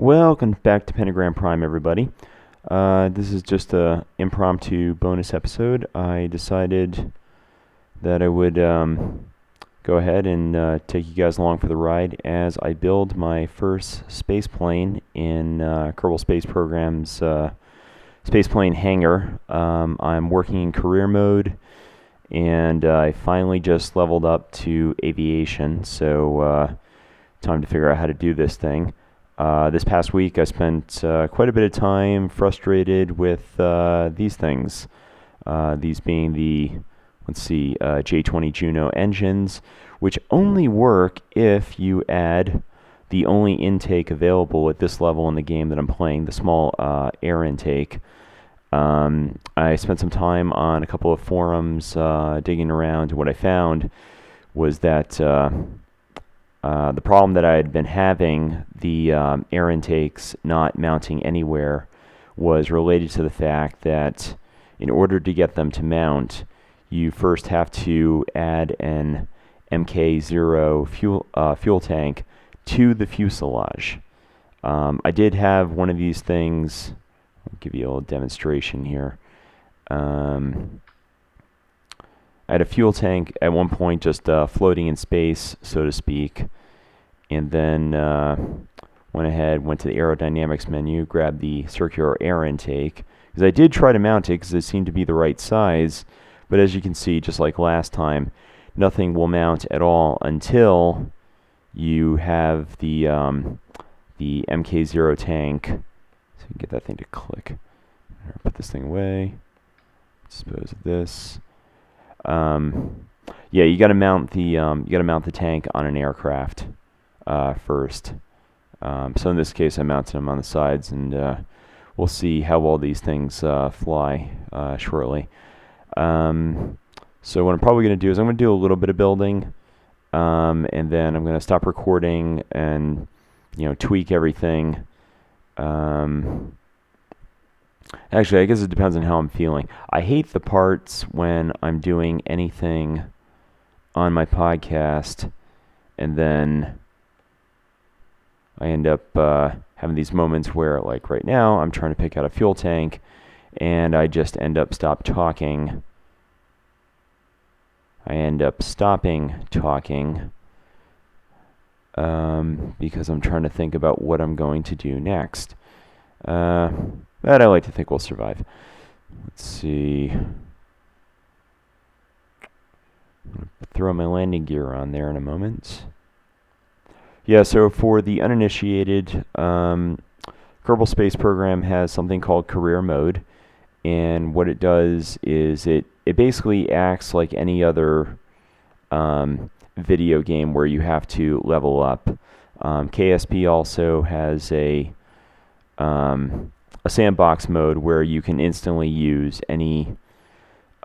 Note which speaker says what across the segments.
Speaker 1: Welcome back to Pentagram Prime, everybody. This is just a impromptu bonus episode. I decided that I would go ahead and take you guys along for the ride as I build my first space plane in Kerbal Space Program's space plane hangar. I'm working in career mode, and I finally just leveled up to aviation, so time to figure out how to do this thing. This past week I spent quite a bit of time frustrated with these things. These being the, J20 Juno engines, which only work if you add the only intake available at this level in the game that I'm playing, the small air intake. I spent some time on a couple of forums digging around. What I found was that the problem that I had been having, the air intakes not mounting anywhere, was related to the fact that in order to get them to mount, you first have to add an MK0 fuel tank to the fuselage. I did have one of these things. I'll give you a little demonstration here. I had a fuel tank at one point just floating in space, so to speak, and then went to the aerodynamics menu, grabbed the circular air intake, because I did try to mount it because it seemed to be the right size, but as you can see, just like last time, nothing will mount at all until you have the MK0 tank. So you can get that thing to click. Put this thing away. Dispose of this. Yeah, you got to mount the tank on an aircraft first. So in this case, I mounted them on the sides, and we'll see how well these things fly shortly. So what I'm probably going to do is I'm going to do a little bit of building, and then I'm going to stop recording and tweak everything. Actually, I guess it depends on how I'm feeling. I hate the parts when I'm doing anything on my podcast, and then I end up having these moments where, like right now, I'm trying to pick out a fuel tank, and I just end up stopping talking because I'm trying to think about what I'm going to do next. But I like to think we'll survive. Let's see. I'm going to throw my landing gear on there in a moment. Yeah, so for the uninitiated, Kerbal Space Program has something called Career Mode, and what it does is it basically acts like any other video game where you have to level up. KSP also has a sandbox mode where you can instantly use anything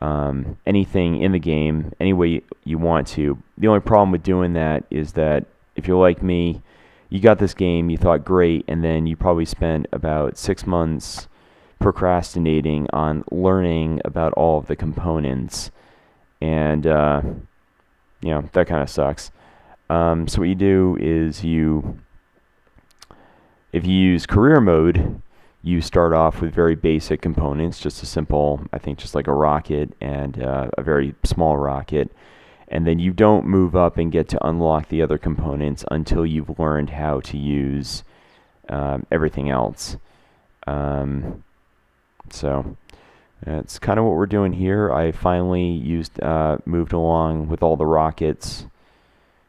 Speaker 1: in the game any way you want to. The only problem with doing that is that if you're like me, you got this game, you thought great, and then you probably spent about 6 months procrastinating on learning about all of the components, and that kind of sucks. So what you do is if you use career mode, you start off with very basic components, just a simple, I think just like a rocket and a very small rocket. And then you don't move up and get to unlock the other components until you've learned how to use everything else. So that's kind of what we're doing here. I finally moved along with all the rockets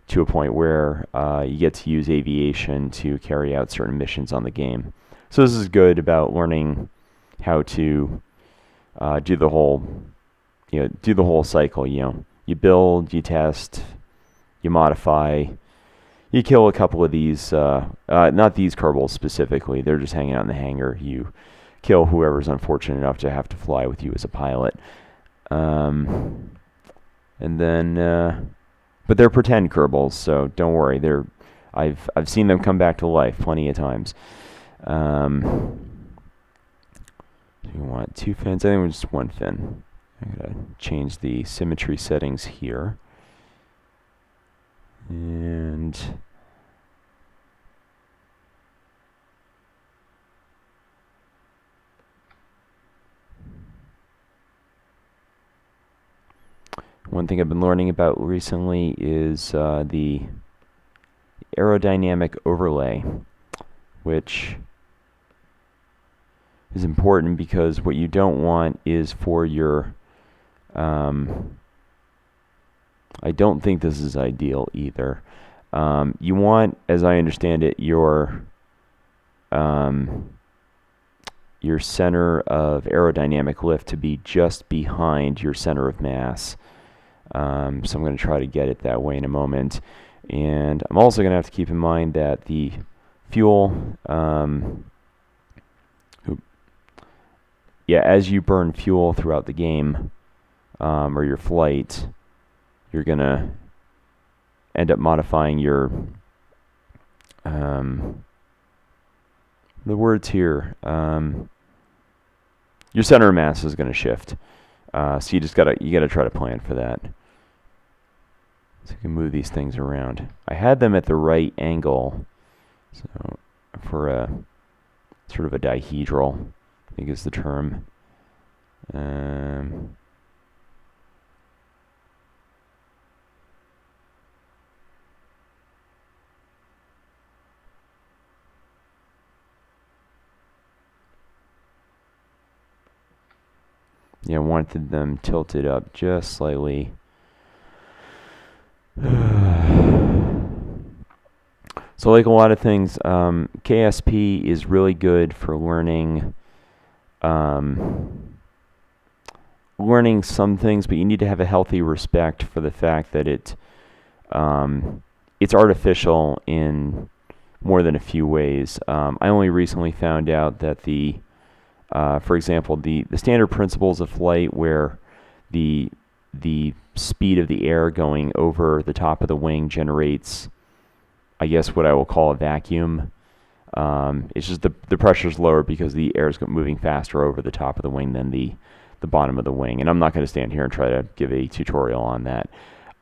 Speaker 1: to a point where you get to use aviation to carry out certain missions on the game. So this is good about learning how to do the whole cycle. You build, you test, you modify, you kill a couple of these. Not these Kerbals specifically; they're just hanging out in the hangar. You kill whoever's unfortunate enough to have to fly with you as a pilot, and then. But they're pretend Kerbals, so don't worry. I've seen them come back to life plenty of times. You want 2 fins? I think we're just 1 fin. I'm going to change the symmetry settings here. And one thing I've been learning about recently is the aerodynamic overlay, which is important because what you don't want is for your I don't think this is ideal either. You want, as I understand it, your center of aerodynamic lift to be just behind your center of mass. So I'm going to try to get it that way in a moment. And I'm also going to have to keep in mind that the fuel, as you burn fuel throughout the game or your flight, you're going to end up modifying your the words here. Your center of mass is going to shift, so you gotta try to plan for that. So you can move these things around. I had them at the right angle, so for a sort of a dihedral, I think is the term. Yeah, I wanted them tilted up just slightly. So like a lot of things, KSP is really good for learning some things, but you need to have a healthy respect for the fact that it's artificial in more than a few ways. I only recently found out that for example, the standard principles of flight, where the speed of the air going over the top of the wing generates, I guess, what I will call a vacuum. It's just the pressure's lower because the air is moving faster over the top of the wing than the bottom of the wing. And I'm not going to stand here and try to give a tutorial on that.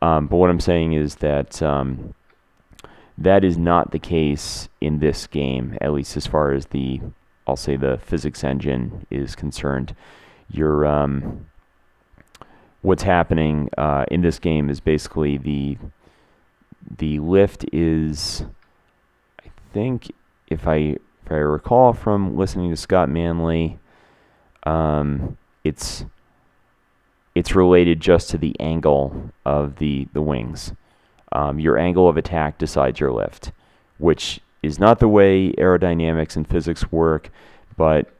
Speaker 1: But what I'm saying is that that is not the case in this game, at least as far as I'll say the physics engine is concerned. What's happening in this game is basically the lift is, I think, if I recall from listening to Scott Manley, it's related just to the angle of the wings. Your angle of attack decides your lift, which is not the way aerodynamics and physics work, but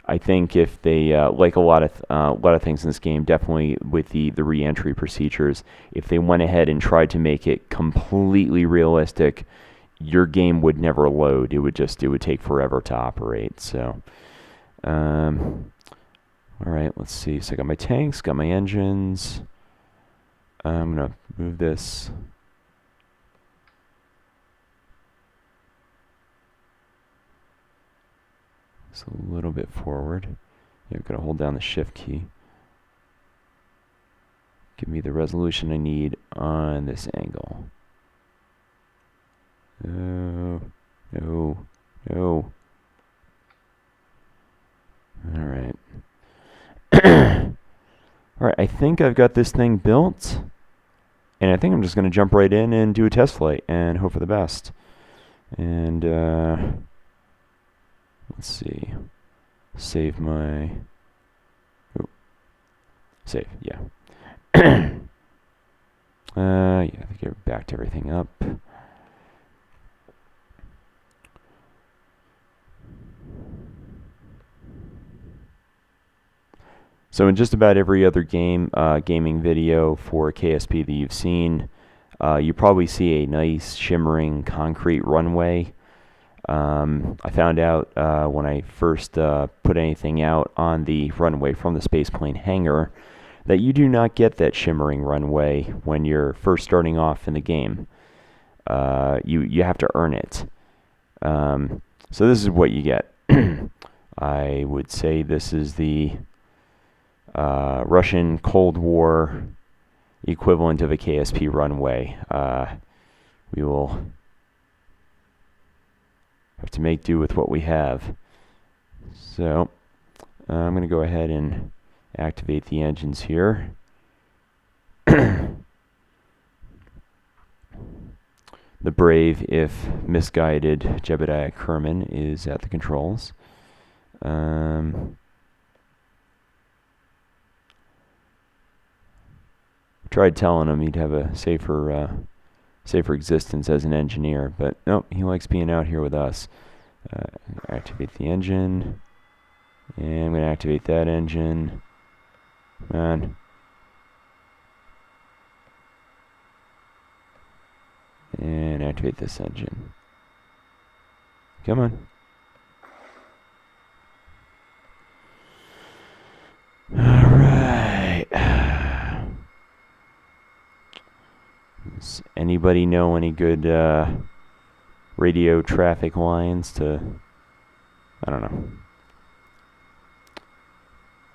Speaker 1: I think if they like a lot of things in this game, definitely with the re-entry procedures, if they went ahead and tried to make it completely realistic, your game would never load. It would take forever to operate. So, all right, let's see. So I got my tanks, got my engines. I'm gonna move this. Just a little bit forward. You've got to hold down the shift key. Give me the resolution I need on this angle. No. All right. All right, I think I've got this thing built, and I think I'm just going to jump right in and do a test flight and hope for the best. And let's see. Save my... Oh. Save, yeah. Yeah, I think I backed everything up. So in just about every other gaming video for KSP that you've seen, you probably see a nice shimmering concrete runway. I found out when I first put anything out on the runway from the spaceplane hangar that you do not get that shimmering runway when you're first starting off in the game. You have to earn it. So this is what you get. I would say this is the Russian Cold War equivalent of a KSP runway. We will have to make do with what we have. So I'm going to go ahead and activate the engines here. The brave, if misguided, Jebediah Kerman is at the controls. Tried telling him he'd have a safer existence as an engineer, but nope, he likes being out here with us. Activate the engine, and I'm going to activate that engine. Come on. And activate this engine. Come on. Alright. Does anybody know any good radio traffic lines to... I don't know.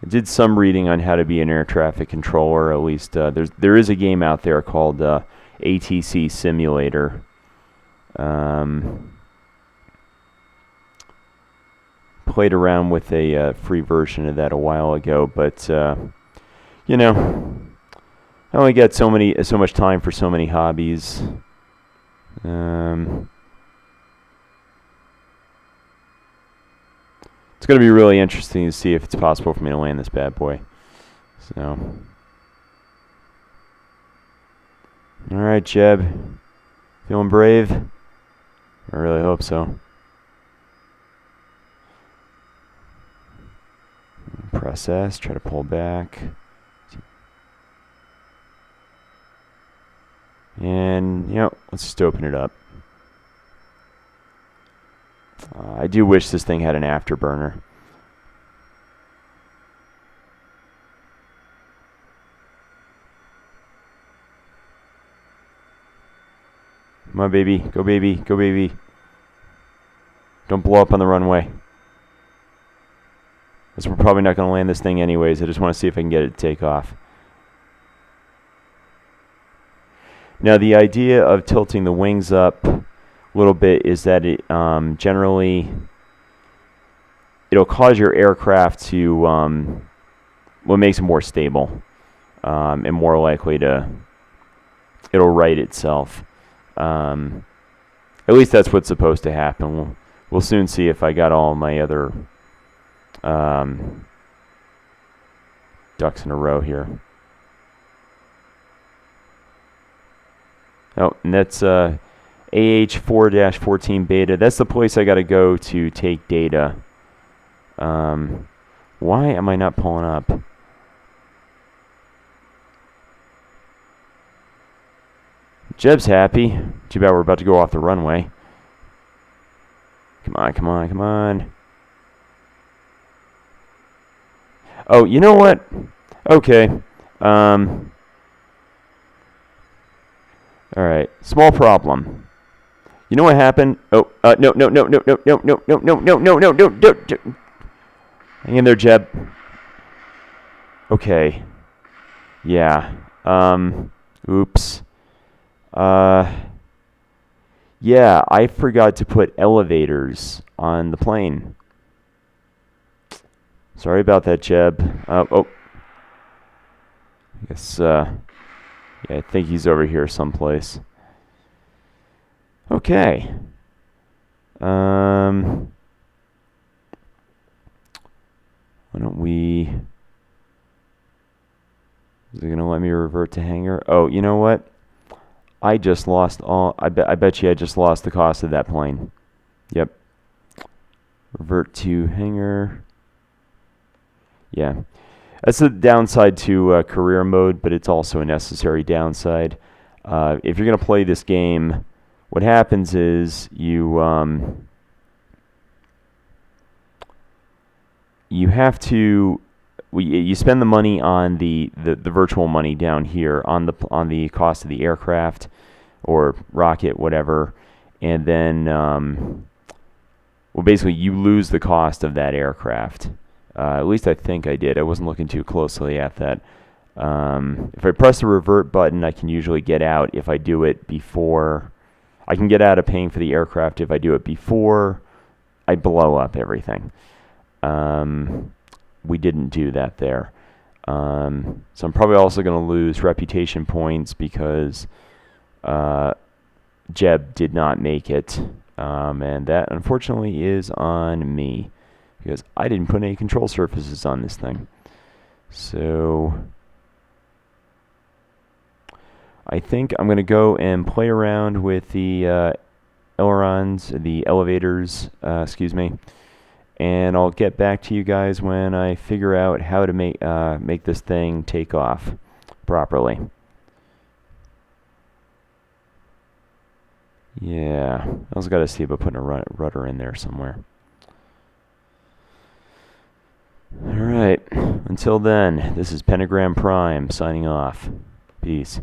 Speaker 1: I did some reading on how to be an air traffic controller. At least there is a game out there called ATC Simulator. Played around with a free version of that a while ago, but you know, I only got so much time for so many hobbies. It's going to be really interesting to see if it's possible for me to land this bad boy. So, all right, Jeb, feeling brave? I really hope so. Press S, try to pull back. And, let's just open it up. I do wish this thing had an afterburner. Come on, baby. Go, baby. Go, baby. Don't blow up on the runway. Because we're probably not going to land this thing anyways. I just want to see if I can get it to take off. Now, the idea of tilting the wings up a little bit is that it generally it'll cause your aircraft to what makes it more stable and more likely to it'll right itself. At least that's what's supposed to happen. We'll soon see if I got all my other ducks in a row here. Oh, and that's AH4-14 beta. That's the place I got to go to take data. Why am I not pulling up? Jeb's happy. Too bad we're about to go off the runway. Come on, come on, come on. Oh, you know what? Okay. All right. Small problem. You know what happened? Oh, no. Hang in there, Jeb. Okay. Yeah. Oops. Yeah, I forgot to put elevators on the plane. Sorry about that, Jeb. Oh. I guess, yeah, I think he's over here someplace. Okay. Why don't we... Is it going to let me revert to hangar? Oh, you know what? I just lost all... I bet you I just lost the cost of that plane. Yep. Revert to hangar. Yeah. That's the downside to career mode, but it's also a necessary downside. If you're going to play this game, what happens is you have to you spend the money on the virtual money down here on the cost of the aircraft or rocket, whatever, and then well, basically you lose the cost of that aircraft. At least I think I did. I wasn't looking too closely at that. If I press the revert button, I can usually get out if I do it before. I can get out of paying for the aircraft if I do it before I blow up everything. We didn't do that there. So I'm probably also going to lose reputation points because Jeb did not make it. And that, unfortunately, is on me because I didn't put any control surfaces on this thing. So I think I'm going to go and play around with the ailerons, the elevators, and I'll get back to you guys when I figure out how to make this thing take off properly. Yeah, I also got to see about putting a rudder in there somewhere. Alright, until then, this is Pentagram Prime signing off. Peace.